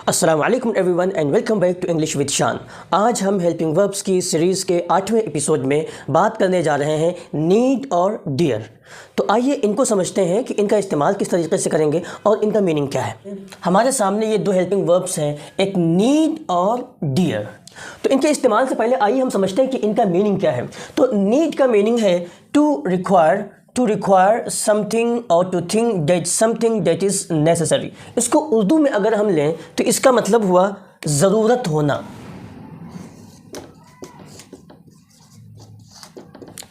अस्सलाम वालेकुम everyone and welcome back to English with Shan. आज हम हेल्पिंग वर्ब्स की सीरीज़ के 8वें एपिसोड में बात करने जा रहे हैं नीड और डियर। तो आइए इनको समझते हैं कि इनका इस्तेमाल किस तरीके से करेंगे और इनका मीनिंग क्या है। हमारे सामने ये दो हेल्पिंग वर्ब्स हैं, एक नीड और डियर। तो इनके इस्तेमाल से पहले आइए हम समझते हैं कि इनका मीनिंग क्या है। तो नीड का मीनिंग है टू रिक्वायर समथिंग और to think that something that is necessary. इसको उर्दू में अगर हम लें तो इसका मतलब हुआ ज़रूरत होना,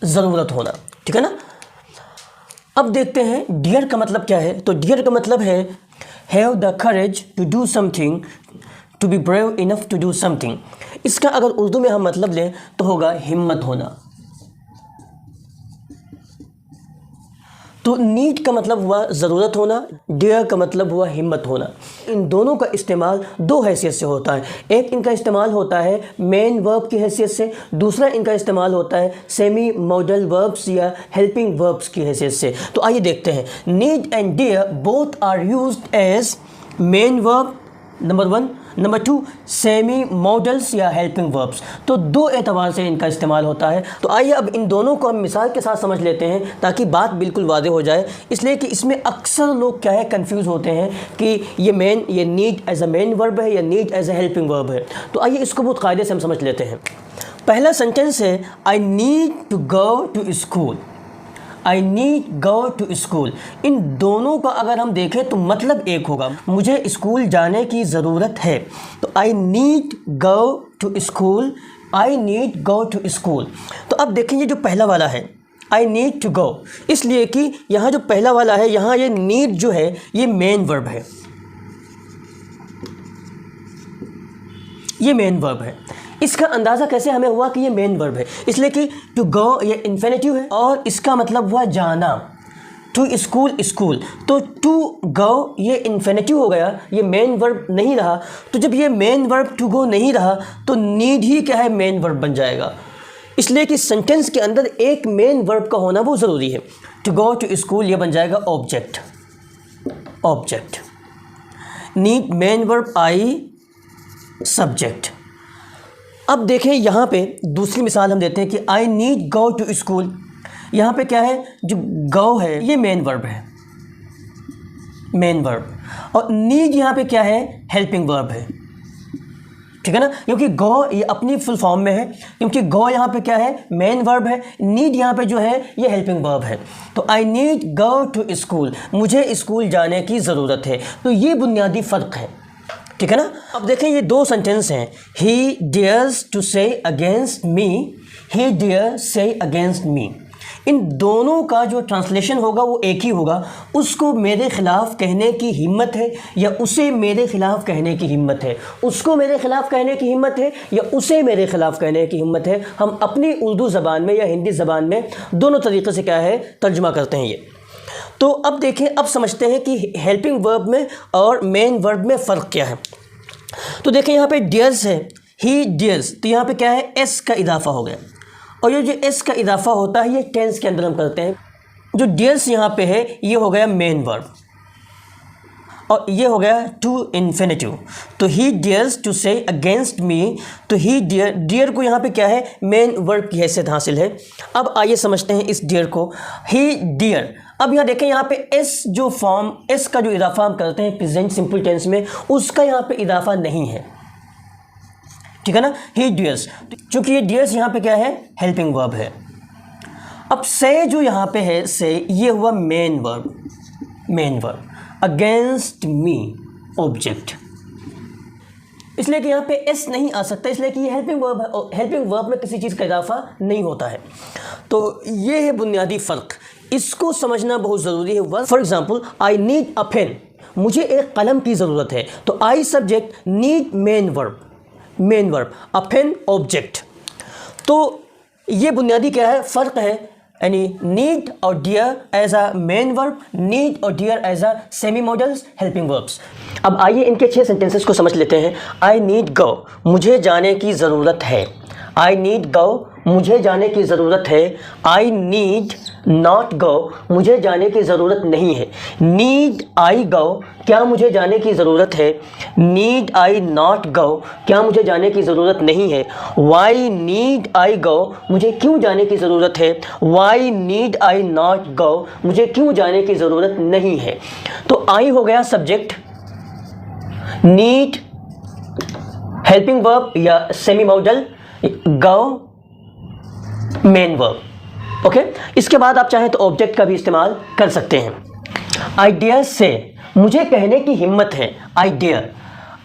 ज़रूरत होना, ठीक है ना। अब देखते हैं डियर का मतलब क्या है। तो डियर का मतलब है have the courage to do something, to be brave enough to do something. इसका अगर उर्दू में हम मतलब लें तो होगा हिम्मत होना। तो नीड का मतलब हुआ ज़रूरत होना, डियर का मतलब हुआ हिम्मत होना। इन दोनों का इस्तेमाल दो हैसियत से होता है। एक इनका इस्तेमाल होता है मेन वर्ब की हैसियत से, दूसरा इनका इस्तेमाल होता है सेमी मॉडल वर्ब्स या हेल्पिंग वर्ब्स की हैसियत से। तो आइए देखते हैं। Need and dare both are used as main verb number 1, number 2 semi modals या हेल्पिंग वर्ब्स। तो दो एतबार से इनका इस्तेमाल होता है। तो आइए अब इन दोनों को हम मिसाल के साथ समझ लेते हैं ताकि बात बिल्कुल वाज़ेह हो जाए। इसलिए कि इसमें अक्सर लोग क्या है कंफ्यूज होते हैं कि ये need as a main verb है या need as a helping verb है। तो आइए इसको बहुत कायदे से हम समझ लेते हैं। पहला सेंटेंस है I need to go to school, I need go to school. इन दोनों का अगर हम देखें तो मतलब एक होगा, मुझे स्कूल जाने की ज़रूरत है। तो I need go to school, I need go to school. तो अब देखेंगे जो पहला वाला है आई नीड टू गो, इसलिए कि यहाँ जो पहला वाला है यहाँ ये नीड जो है ये मेन वर्ब है, ये मेन वर्ब है। इसका अंदाज़ा कैसे हमें हुआ कि ये मेन वर्ब है, इसलिए कि टू गो ये इन्फिनेटिव है और इसका मतलब हुआ जाना। टू स्कूल स्कूल, तो टू गो ये इन्फिनेटिव हो गया, ये मेन वर्ब नहीं रहा। तो जब ये मेन वर्ब टू गो नहीं रहा तो नीड ही क्या है मेन वर्ब बन जाएगा। इसलिए कि सेंटेंस के अंदर एक मेन वर्ब का होना वो ज़रूरी है। टू गो टू स्कूल ये बन जाएगा object, object. Need main verb, I subject. अब देखें यहाँ पे दूसरी मिसाल हम देते हैं कि I need go to school. यहाँ पे क्या है, जो गो है ये मेन वर्ब है, मेन वर्ब, और नीड यहाँ पे क्या है हेल्पिंग वर्ब है, ठीक है ना। क्योंकि गो ये अपनी फुल फॉर्म में है, क्योंकि गो यहाँ पे क्या है मेन वर्ब है, नीड यहाँ पे जो है ये हेल्पिंग वर्ब है। तो I need go to school, मुझे स्कूल जाने की ज़रूरत है। तो ये बुनियादी फ़र्क है, ठीक है ना। अब देखें ये दो सेंटेंस हैं, he dares to say against me, he dare say against me. इन दोनों का जो ट्रांसलेशन होगा वो एक ही होगा, उसको मेरे ख़िलाफ़ कहने की हिम्मत है या उसे मेरे ख़िलाफ़ कहने की हिम्मत है, उसको मेरे ख़िलाफ़ कहने की हिम्मत है या उसे मेरे ख़िलाफ़ कहने की हिम्मत है। हम अपनी उर्दू ज़बान में या हिंदी ज़बान में दोनों तरीक़े से क्या है तर्जुमा करते हैं ये। तो अब देखें, अब समझते हैं कि हेल्पिंग वर्ब में और मेन वर्ब में फ़र्क क्या है। तो देखें यहाँ पे डियर्स है, ही डियर्स, तो यहाँ पे क्या है एस का इजाफा हो गया, और ये जो एस का इजाफा होता है ये टेंस के अंदर हम करते हैं। जो डियर्स यहाँ पे है ये हो गया मेन वर्ब और ये हो गया टू इन्फिनेटिव। तो ही डियर्स टू से अगेंस्ट मी, तो ही डियर को यहाँ पे क्या है मेन वर्ब की हैसियत हासिल है। अब आइए समझते हैं इस डियर को, ही डियर। अब यहाँ देखें यहाँ पे एस जो फॉर्म, एस का जो इजाफा हम करते हैं प्रेजेंट सिंपल टेंस में, उसका यहाँ पे इजाफा नहीं है, ठीक है ना। ही डियर्स, चूँकि ये डियर्स यहाँ पे क्या है हेल्पिंग वर्ब है। अब से जो यहाँ पे है से ये हुआ main verb, main verb. Against me object, इसलिए कि यहाँ पे एस नहीं आ सकता, इसलिए कि ये हेल्पिंग वर्ब है और हेल्पिंग वर्ब में किसी चीज़ का इजाफा नहीं होता है। तो ये है बुनियादी फ़र्क, इसको समझना बहुत ज़रूरी है। For example I need a pen, मुझे एक कलम की ज़रूरत है। तो I subject, need main verb, main verb, a pen object. तो ये बुनियादी क्या है फ़र्क है, यानी नीड और dare as a main verb, need और dare as a semi modals helping verbs. अब आइए इनके 6 सेंटेंसेस को समझ लेते हैं। आई नीड गो, मुझे जाने की ज़रूरत है। आई नीड गो, मुझे जाने की ज़रूरत है। आई नीड नॉट गो, मुझे जाने की ज़रूरत नहीं है। नीड आई गो, क्या मुझे जाने की ज़रूरत है। नीड आई नॉट गो, क्या मुझे जाने की ज़रूरत नहीं है। वाई नीड आई गो, मुझे क्यों जाने की ज़रूरत है। Why need I not go, मुझे क्यों जाने की ज़रूरत नहीं है। तो आई हो गया सब्जेक्ट, नीड हेल्पिंग वर्ब या सेमी मॉडल, गो मेन वर्ब। ओके, इसके बाद आप चाहें तो ऑब्जेक्ट का भी इस्तेमाल कर सकते हैं। आई डेयर से, मुझे कहने की हिम्मत है। I dare,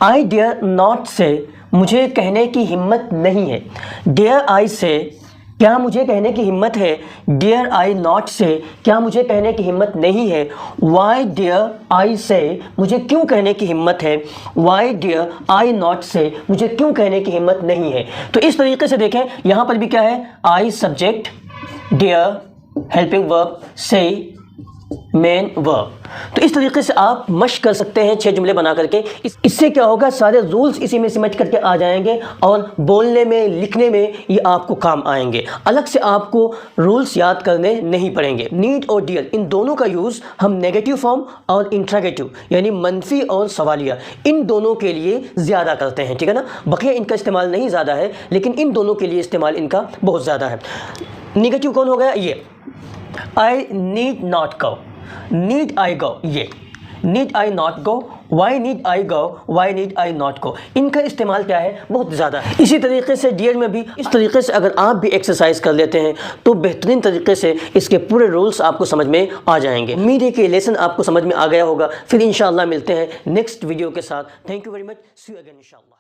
I dare not say, मुझे कहने की हिम्मत नहीं है। डेयर आई से, क्या मुझे कहने की हिम्मत है। डेयर आई नॉट से, क्या मुझे कहने की हिम्मत नहीं है। वाई डेयर आई से, मुझे क्यों कहने की हिम्मत है। Y dare I not say, मुझे क्यों कहने की हिम्मत नहीं है। तो इस तरीके से देखें, यहाँ पर भी क्या है, I subject, dare helping verb, say main verb. तो इस तरीके से आप मश्क कर सकते हैं 6 जुमले बना करके। इससे क्या होगा, सारे रूल्स इसी में समझ करके आ जाएंगे और बोलने में, लिखने में ये आपको काम आएंगे। अलग से आपको रूल्स याद करने नहीं पड़ेंगे। नीड और डियर, इन दोनों का यूज़ हम नेगेटिव फॉर्म और इंट्रोगेटिव यानी मंफी और सवालिया, इन दोनों के लिए ज़्यादा करते हैं, ठीक है ना। बकिया इनका इस्तेमाल नहीं ज़्यादा है, लेकिन इन दोनों के लिए इस्तेमाल इनका बहुत ज़्यादा है। निगेटिव कौन हो गया, ये I need not go, need I go, ये need I not go, why need I go, why need I not go, इनका इस्तेमाल क्या है, बहुत ज़्यादा है। इसी तरीके से डियर में भी इस तरीके से अगर आप भी एक्सरसाइज कर लेते हैं तो बेहतरीन तरीके से इसके पूरे रूल्स आपको समझ में आ जाएंगे। उम्मीद है कि लेसन आपको समझ में आ गया होगा। फिर इंशाअल्लाह मिलते हैं नेक्स्ट वीडियो के साथ। Thank you very much, see you again इंशाअल्लाह।